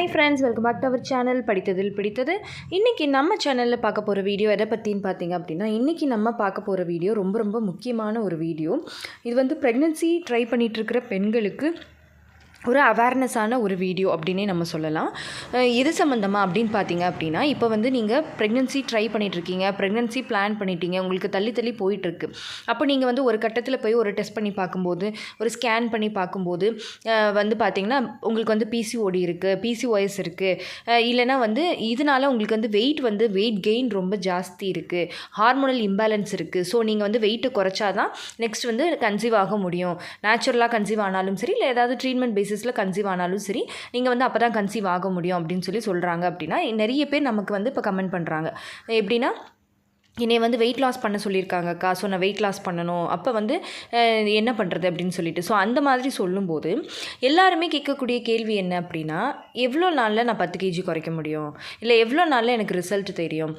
Hi friends, welcome back to our channel படித்ததில் பிடித்தது. இன்றைக்கி நம்ம சேனலில் பார்க்க போகிற வீடியோ எதை பற்றின்னு பார்த்தீங்க அப்படின்னா, இன்றைக்கி நம்ம பார்க்க போகிற வீடியோ ரொம்ப ரொம்ப முக்கியமான ஒரு வீடியோ. இது வந்து ப்ரெக்னென்சி ட்ரை பண்ணிகிட்ருக்கிற பெண்களுக்கு ஒரு அவேர்னஸான ஒரு வீடியோ அப்படின்னே நம்ம சொல்லலாம். எது சம்மந்தமாக அப்படின்னு பார்த்தீங்க அப்படின்னா, இப்போ வந்து நீங்கள் ப்ரெக்னென்சி ட்ரை பண்ணிகிட்ருக்கீங்க, ப்ரெக்னென்சி பிளான் பண்ணிட்டீங்க, உங்களுக்கு தள்ளி தள்ளி போயிட்டுருக்கு. அப்போ நீங்கள் வந்து ஒரு கட்டத்தில் போய் ஒரு டெஸ்ட் பண்ணி பார்க்கும்போது, ஒரு ஸ்கேன் பண்ணி பார்க்கும்போது வந்து பார்த்திங்கன்னா உங்களுக்கு வந்து பிசிஓடி இருக்குது, பிசிஓஎஸ் இருக்குது, இல்லைனா வந்து இதனால் உங்களுக்கு வந்து வெயிட் கெயின் ரொம்ப ஜாஸ்தி இருக்குது, ஹார்மோனல் இம்பேலன்ஸ் இருக்குது. ஸோ நீங்கள் வந்து வெயிட்டை குறைச்சா தான் நெக்ஸ்ட் வந்து கன்சீவ் ஆக முடியும். நேச்சுரலாக கன்சீவ் ஆனாலும் சரி, இல்லை ஏதாவது ட்ரீட்மெண்ட் பேசிஸில் கன்சீவ் ஆனாலும் சரி, நீங்கள் வந்து அப்போ தான் கன்சீவ் ஆக முடியும் அப்படின்னு சொல்கிறாங்க. அப்படின்னா நிறைய பேர் நமக்கு வந்து இப்போ கமெண்ட் பண்ணுறாங்க. எப்படின்னா, என்னை வந்து வெயிட் லாஸ் பண்ண சொல்லியிருக்காங்கக்கா, ஸோ நான் வெயிட் லாஸ் பண்ணணும், அப்போ வந்து என்ன பண்ணுறது அப்படின்னு சொல்லிட்டு. ஸோ அந்த மாதிரி சொல்லும்போது எல்லாருமே கேட்கக்கூடிய கேள்வி என்ன அப்படின்னா, எவ்வளோ நாளில் நான் 10 கேஜி குறைக்க முடியும், இல்லை எவ்வளோ நாளில் எனக்கு ரிசல்ட் தெரியும்,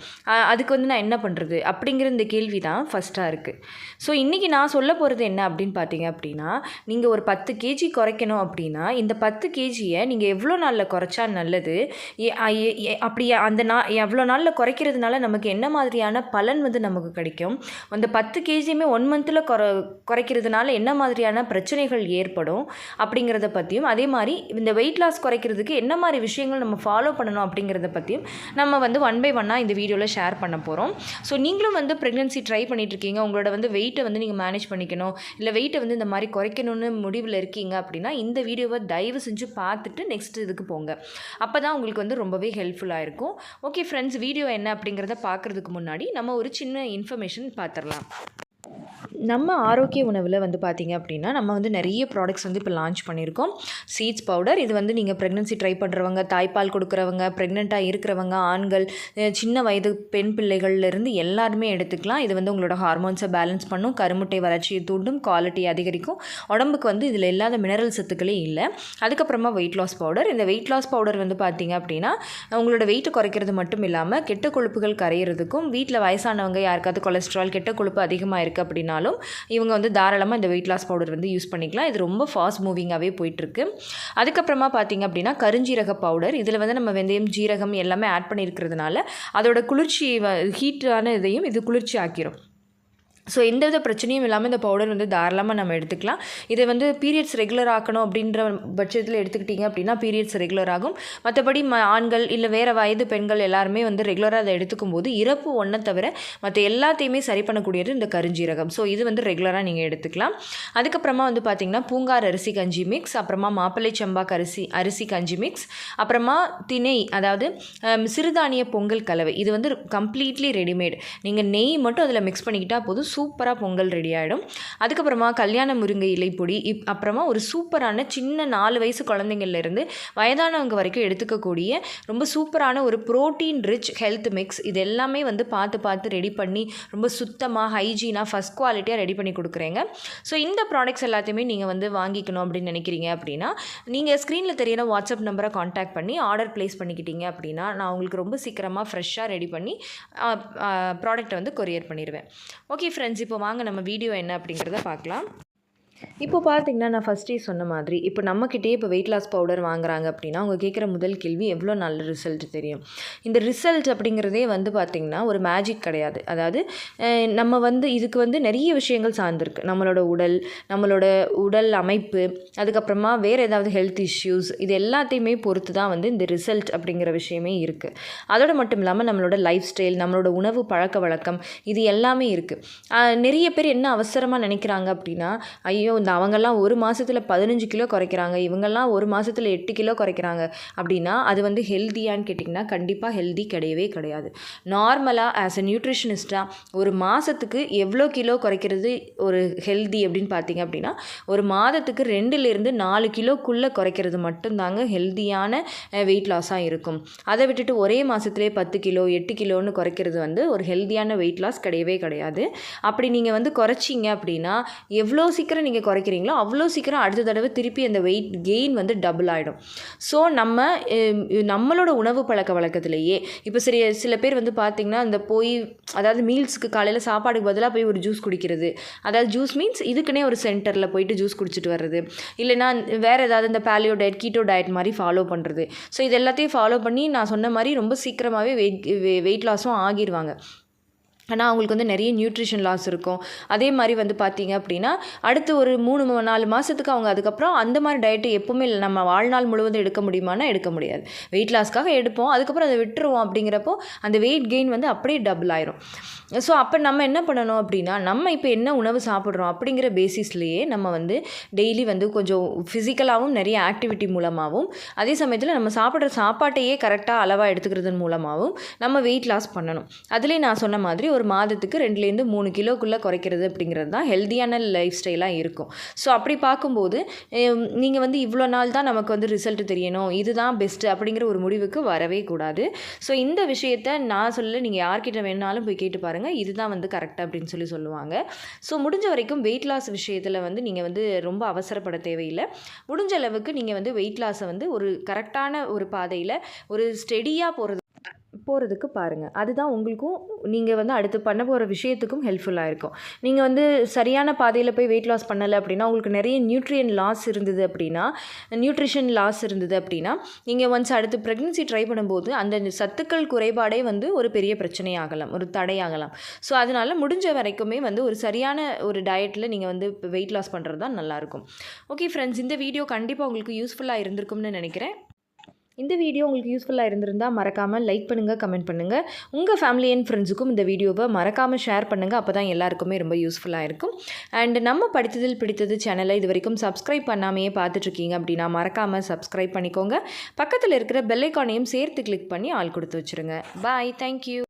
அதுக்கு வந்து நான் என்ன பண்ணுறது அப்படிங்கிற இந்த கேள்வி தான் ஃபஸ்ட்டாக இருக்குது. ஸோ இன்றைக்கி நான் சொல்ல போகிறது என்ன அப்படின்னு பார்த்தீங்க அப்படின்னா, நீங்கள் ஒரு 10 கேஜி குறைக்கணும் அப்படின்னா, இந்த 10 கேஜியை நீங்கள் எவ்வளோ நாளில் குறைச்சா நல்லது, அப்படி அந்த எவ்வளோ நாளில் குறைக்கிறதுனால நமக்கு என்ன மாதிரியான பலன் வந்து நமக்கு கிடைக்கும், அந்த 10 கேஜியுமே 1 மந்தில் குறைக்கிறதுனால என்ன மாதிரியான பிரச்சனைகள் ஏற்படும் அப்படிங்கிறத பற்றியும், அதே மாதிரி இந்த வெயிட் லாஸ் குறைக்கிறதுக்கு என்ன மாதிரி விஷயங்கள் நம்ம ஃபாலோ பண்ணணும் அப்படிங்கிறத பற்றியும் நம்ம வந்து 1 by 1 இந்த வீடியோவில் ஷேர் பண்ண போகிறோம். ஸோ நீங்களும் வந்து ப்ரெக்னென்சி ட்ரை பண்ணிகிட்ருக்கீங்க, உங்களோட வந்து வெயிட்டை வந்து நீங்கள் மேனேஜ் பண்ணிக்கணும், இல்லை வெயிட்டை வந்து இந்த மாதிரி குறைக்கணும்னு முடிவில் இருக்கீங்க அப்படின்னா இந்த வீடியோவை தயவு செஞ்சு பார்த்துட்டு நெக்ஸ்ட் இதுக்கு போங்க. அப்போ தான் உங்களுக்கு வந்து ரொம்பவே ஹெல்ப்ஃபுல்லாக இருக்கும். ஓகே ஃப்ரெண்ட்ஸ், வீடியோ என்ன அப்படிங்கிறத பார்க்குறதுக்கு முன்னாடி நம்ம ஒரு சின்ன இன்ஃபர்மேஷன் பார்த்துடலாம். நம்ம ஆரோக்கிய உணவில் வந்து பார்த்திங்க அப்படின்னா, நம்ம வந்து நிறைய ப்ராடக்ட்ஸ் வந்து இப்போ லான்ச் பண்ணியிருக்கோம். சீட்ஸ் பவுடர், இது வந்து நீங்கள் ப்ரெக்னென்சி ட்ரை பண்ணுறவங்க, தாய்ப்பால் கொடுக்குறவங்க, ப்ரெக்னெண்ட்டாக இருக்கிறவங்க, ஆண்கள், சின்ன வயது பெண் பிள்ளைகள்லேருந்து எல்லாருமே எடுத்துக்கலாம். இது வந்து உங்களோட ஹார்மோன்ஸை பேலன்ஸ் பண்ணும், கருமுட்டை வளர்ச்சியை தூண்டும், குவாலிட்டி அதிகரிக்கும், உடம்புக்கு வந்து இதில் இல்லாத மினரல் சத்துக்களே இல்லை. அதுக்கப்புறமா வெயிட் லாஸ் பவுடர். இந்த வெயிட் லாஸ் பவுடர் வந்து பார்த்திங்க அப்படின்னா, உங்களோட வெயிட்டை குறைக்கிறது மட்டும் இல்லாமல் கெட்ட கொழுப்புகள் கரையிறதுக்கும், வீட்டில் வயசானவங்க யாருக்காவது கொலஸ்ட்ரால், கெட்ட கொழுப்பு அதிகமாக இருக்குது அப்படின்னாலும் இவங்க வந்து தாராளமாக இந்த வெயிட் லாஸ் பவுடர் வந்து யூஸ் பண்ணிக்கலாம். இது ரொம்ப ஃபாஸ்ட் மூவிங்காகவே போயிட்டுருக்கு. அதுக்கப்புறமா பார்த்திங்க அப்படின்னா கருஞ்சீரக பவுடர். இதில் வந்து நம்ம வெந்தயம், ஜீரகம் எல்லாமே ஆட் பண்ணியிருக்கிறதுனால அதோட குளிர்ச்சி ஹீட்டான இதையும் இது குளிர்ச்சி ஆக்கிரும். ஸோ எந்தவித பிரச்சனையும் இல்லாமல் இந்த பவுடர் வந்து தாராளமாக நம்ம எடுத்துக்கலாம். இதை வந்து பீரியட்ஸ் ரெகுலர் ஆக்கணும் அப்படின்ற பட்சத்தில் எடுத்துக்கிட்டிங்க அப்படின்னா பீரியட்ஸ் ரெகுலர் ஆகும். மற்றபடி ஆண்கள் இல்லை வேறு வயது பெண்கள் எல்லாருமே வந்து ரெகுலராக அதை எடுத்துக்கும் போது இறப்பு ஒன்றை தவிர மற்ற எல்லாத்தையுமே சரி பண்ணக்கூடியது இந்த கருஞ்சீரகம். ஸோ இது வந்து ரெகுலராக நீங்கள் எடுத்துக்கலாம். அதுக்கப்புறமா வந்து பார்த்திங்கன்னா பூங்கார் அரிசி கஞ்சி மிக்ஸ், அப்புறமா மாப்பிள்ளை சம்பாக் அரிசி கஞ்சி மிக்ஸ், அப்புறமா திணை, அதாவது சிறுதானிய பொங்கல் கலவை. இது வந்து கம்ப்ளீட்லி ரெடிமேட். நீங்கள் நெய் மட்டும் அதில் மிக்ஸ் பண்ணிக்கிட்டால் போதும், சூப்பராக பொங்கல் ரெடி ஆகிடும். அதுக்கப்புறமா கல்யாண முருங்கை இலை பொடி, அப்புறமா ஒரு சூப்பரான சின்ன 4 வயசு குழந்தைங்கள்லேருந்து வயதானவங்க வரைக்கும் எடுத்துக்கக்கூடிய ரொம்ப சூப்பரான ஒரு ப்ரோட்டீன் ரிச் ஹெல்த் மிக்ஸ். இது எல்லாமே வந்து பார்த்து ரெடி பண்ணி ரொம்ப சுத்தமாக ஹைஜீனாக ஃபஸ்ட் குவாலிட்டியாக ரெடி பண்ணி கொடுக்குறேங்க. ஸோ இந்த ப்ராடக்ட்ஸ் எல்லாத்தையுமே நீங்கள் வந்து வாங்கிக்கணும் அப்படின்னு நினைக்கிறீங்க அப்படின்னா, நீங்கள் ஸ்க்ரீனில் தெரியிற வாட்ஸ்அப் நம்பரை காண்டாக்ட் பண்ணி ஆர்டர் ப்ளேஸ் பண்ணிக்கிட்டீங்க அப்படின்னா நான் உங்களுக்கு ரொம்ப சீக்கிரமாக ஃப்ரெஷ்ஷாக ரெடி பண்ணி ப்ராடக்ட்டை வந்து கொரியர் பண்ணிடுவேன். ஓகே ஃப்ரெண்ட்ஸ், இப்போ வாங்க நம்ம வீடியோ என்ன அப்படிங்கிறத பார்க்கலாம். இப்போ பார்த்திங்கன்னா நான் ஃபஸ்ட்டே சொன்ன மாதிரி இப்போ நம்மக்கிட்டே இப்போ வெயிட் லாஸ் பவுடர் வாங்குறாங்க அப்படின்னா அவங்க கேட்குற முதல் கேள்வி எவ்வளோ நல்ல ரிசல்ட் தெரியும். இந்த ரிசல்ட் அப்படிங்கிறதே வந்து பார்த்திங்கன்னா ஒரு மேஜிக் கிடையாது. அதாவது நம்ம வந்து இதுக்கு வந்து நிறைய விஷயங்கள் சார்ந்திருக்கு. நம்மளோட உடல் அமைப்பு, அதுக்கப்புறமா வேறு ஏதாவது ஹெல்த் இஷ்யூஸ், இது எல்லாத்தையுமே பொறுத்து தான் வந்து இந்த ரிசல்ட் அப்படிங்கிற விஷயமே இருக்குது. அதோடு மட்டும் இல்லாமல் நம்மளோட லைஃப் ஸ்டைல், நம்மளோட உணவு பழக்க வழக்கம், இது எல்லாமே இருக்குது. நிறைய பேர் என்ன அவசரமாக நினைக்கிறாங்க அப்படின்னா, ஐயோ இந்த அவங்கெல்லாம் ஒரு மாதத்தில் 15 கிலோ குறைக்கிறாங்க, இவங்கெல்லாம் ஒரு மாதத்தில் 8 கிலோ குறைக்கிறாங்க அப்படின்னா அது வந்து ஹெல்த்தியான்னு கேட்டிங்கன்னா கண்டிப்பாக ஹெல்தி கிடையவே கிடையாது. நார்மலாக ஆஸ் அ நியூட்ரிஷனிஸ்ட்டாக ஒரு மாதத்துக்கு எவ்வளோ கிலோ குறைக்கிறது ஒரு ஹெல்தி அப்படின்னு பார்த்தீங்க அப்படின்னா, ஒரு மாதத்துக்கு 2லேருந்து 4 கிலோக்குள்ளே குறைக்கிறது மட்டும்தாங்க ஹெல்த்தியான வெயிட் லாஸாக இருக்கும். அதை விட்டுட்டு ஒரே மாதத்துலேயே 10 கிலோ 8 கிலோன்னு குறைக்கிறது வந்து ஒரு ஹெல்த்தியான வெயிட் லாஸ் கிடையவே கிடையாது. அப்படி நீங்கள் வந்து குறைச்சிங்க அப்படின்னா எவ்வளோ சீக்கிரம் நீங்கள் நீங்கள் குறைக்கிறீங்களோ அவ்வளோ சீக்கிரம் அடுத்த தடவை திருப்பி அந்த வெயிட் கெயின் வந்து டபுள் ஆகிடும். ஸோ நம்மளோட உணவு பழக்க வழக்கத்திலேயே இப்போ சில பேர் வந்து பார்த்திங்கன்னா இந்த அதாவது மீல்ஸுக்கு காலையில் சாப்பாடுக்கு பதிலாக போய் ஒரு ஜூஸ் குடிக்கிறது, அதாவது ஜூஸ் மீன்ஸ் இதுக்குன்னே ஒரு சென்டரில் போயிட்டு ஜூஸ் குடிச்சிட்டு வர்றது, இல்லைனா வேறு ஏதாவது இந்த பேலியோ டயட் கீட்டோ டயட் மாதிரி ஃபாலோ பண்ணுறது. ஸோ இது எல்லாத்தையும் ஃபாலோ பண்ணி நான் சொன்ன மாதிரி ரொம்ப சீக்கிரமாகவே வெயிட் லாஸும் ஆகிடுவாங்க. ஆனால் அவங்களுக்கு வந்து நிறைய நியூட்ரிஷன் லாஸ் இருக்கும். அதே மாதிரி வந்து பார்த்திங்க அப்படின்னா அடுத்து ஒரு 3-4 மாதத்துக்கு அவங்க அதுக்கப்புறம் அந்த மாதிரி டயட்டு எப்போவுமே இல்லை நம்ம வாழ்நாள் முழுவதும் எடுக்க முடியுமானா எடுக்க முடியாது. வெயிட் லாஸ்க்காக எடுப்போம், அதுக்கப்புறம் அதை விட்டுருவோம். அப்படிங்கிறப்போ அந்த வெயிட் கெயின் வந்து அப்படியே டபுள் ஆயிரும். ஸோ அப்போ நம்ம என்ன பண்ணணும் அப்படின்னா நம்ம இப்போ என்ன உணவு சாப்பிட்றோம் அப்படிங்கிற பேசிஸ்லேயே நம்ம வந்து டெய்லி வந்து கொஞ்சம் ஃபிசிக்கலாகவும் நிறைய ஆக்டிவிட்டி மூலமாகவும் அதே சமயத்தில் நம்ம சாப்பிட்ற சாப்பாட்டையே கரெக்டாக அளவாக எடுத்துக்கிறதன் மூலமாகவும் நம்ம வெயிட் லாஸ் பண்ணணும். அதுலேயே நான் சொன்ன மாதிரி ஒரு மாதத்துக்கு 2-3 கிலோக்குள்ளே குறைக்கிறது அப்படிங்கிறது தான் ஹெல்த்தியான லைஃப் ஸ்டைலாக இருக்கும். ஸோ அப்படி பார்க்கும்போது நீங்கள் வந்து இவ்வளோ நாள் தான் நமக்கு வந்து ரிசல்ட் தெரியணும், இதுதான் பெஸ்ட்டு அப்படிங்கிற ஒரு முடிவுக்கு வரவே கூடாது. ஸோ இந்த விஷயத்தை நான் சொல்ல நீங்கள் யார்கிட்ட வேணாலும் போய் கேட்டு பாருங்கள், இதுதான் வந்து கரெக்டாக அப்படின்னு சொல்லுவாங்க. ஸோ முடிஞ்ச வரைக்கும் வெயிட் லாஸ் விஷயத்தில் வந்து நீங்கள் வந்து ரொம்ப அவசரப்பட தேவையில்லை. முடிஞ்ச அளவுக்கு நீங்கள் வந்து வெயிட் லாஸை வந்து ஒரு கரெக்டான ஒரு பாதையில் ஒரு ஸ்டெடியாக போகிறதுக்கு பாருங்கள். அதுதான் உங்களுக்கும் நீங்கள் வந்து அடுத்து பண்ண போகிற விஷயத்துக்கும் ஹெல்ப்ஃபுல்லாக இருக்கும். நீங்கள் வந்து சரியான பாதையில் போய் வெயிட் லாஸ் பண்ணலை அப்படின்னா உங்களுக்கு நிறைய நியூட்ரிஷன் லாஸ் இருந்தது அப்படின்னா நீங்கள் ஒன்ஸ் அடுத்து ப்ரெக்னன்சி ட்ரை பண்ணும்போது அந்த சத்துக்கள் குறைபாடே வந்து ஒரு பெரிய பிரச்சனையாகலாம், ஒரு தடையாகலாம். ஸோ அதனால் முடிஞ்ச வரைக்குமே வந்து ஒரு சரியான ஒரு டயட்டில் நீங்கள் வந்து வெயிட் லாஸ் பண்ணுறது தான் நல்லாயிருக்கும். ஓகே ஃப்ரெண்ட்ஸ், இந்த வீடியோ கண்டிப்பாக உங்களுக்கு யூஸ்ஃபுல்லாக இருந்திருக்கும்னு நினைக்கிறேன். இந்த வீடியோ உங்களுக்கு யூஸ்ஃபுல்லாக இருந்திருந்தால் மறக்காமல் லைக் பண்ணுங்கள், கமெண்ட் பண்ணுங்கள். உங்கள் ஃபேமிலி அண்ட் ஃப்ரெண்ட்ஸுக்கும் இந்த வீடியோவை மறக்காமல் ஷேர் பண்ணுங்கள். அப்போ தான் எல்லாருக்குமே ரொம்ப யூஸ்ஃபுல்லாக இருக்கும். அண்ட் நம்ம படித்ததில் பிடித்தது சேனலை இது வரைக்கும் சப்ஸ்கிரைப் பண்ணாமையே பார்த்துட்ருக்கீங்க அப்படின்னா மறக்காமல் சப்ஸ்கிரைப் பண்ணிக்கோங்க. பக்கத்தில் இருக்கிற பெல் ஐக்கானையும் சேர்த்து கிளிக் பண்ணி ஆல் கொடுத்து வச்சுருங்க. பாய், தேங்க்யூ.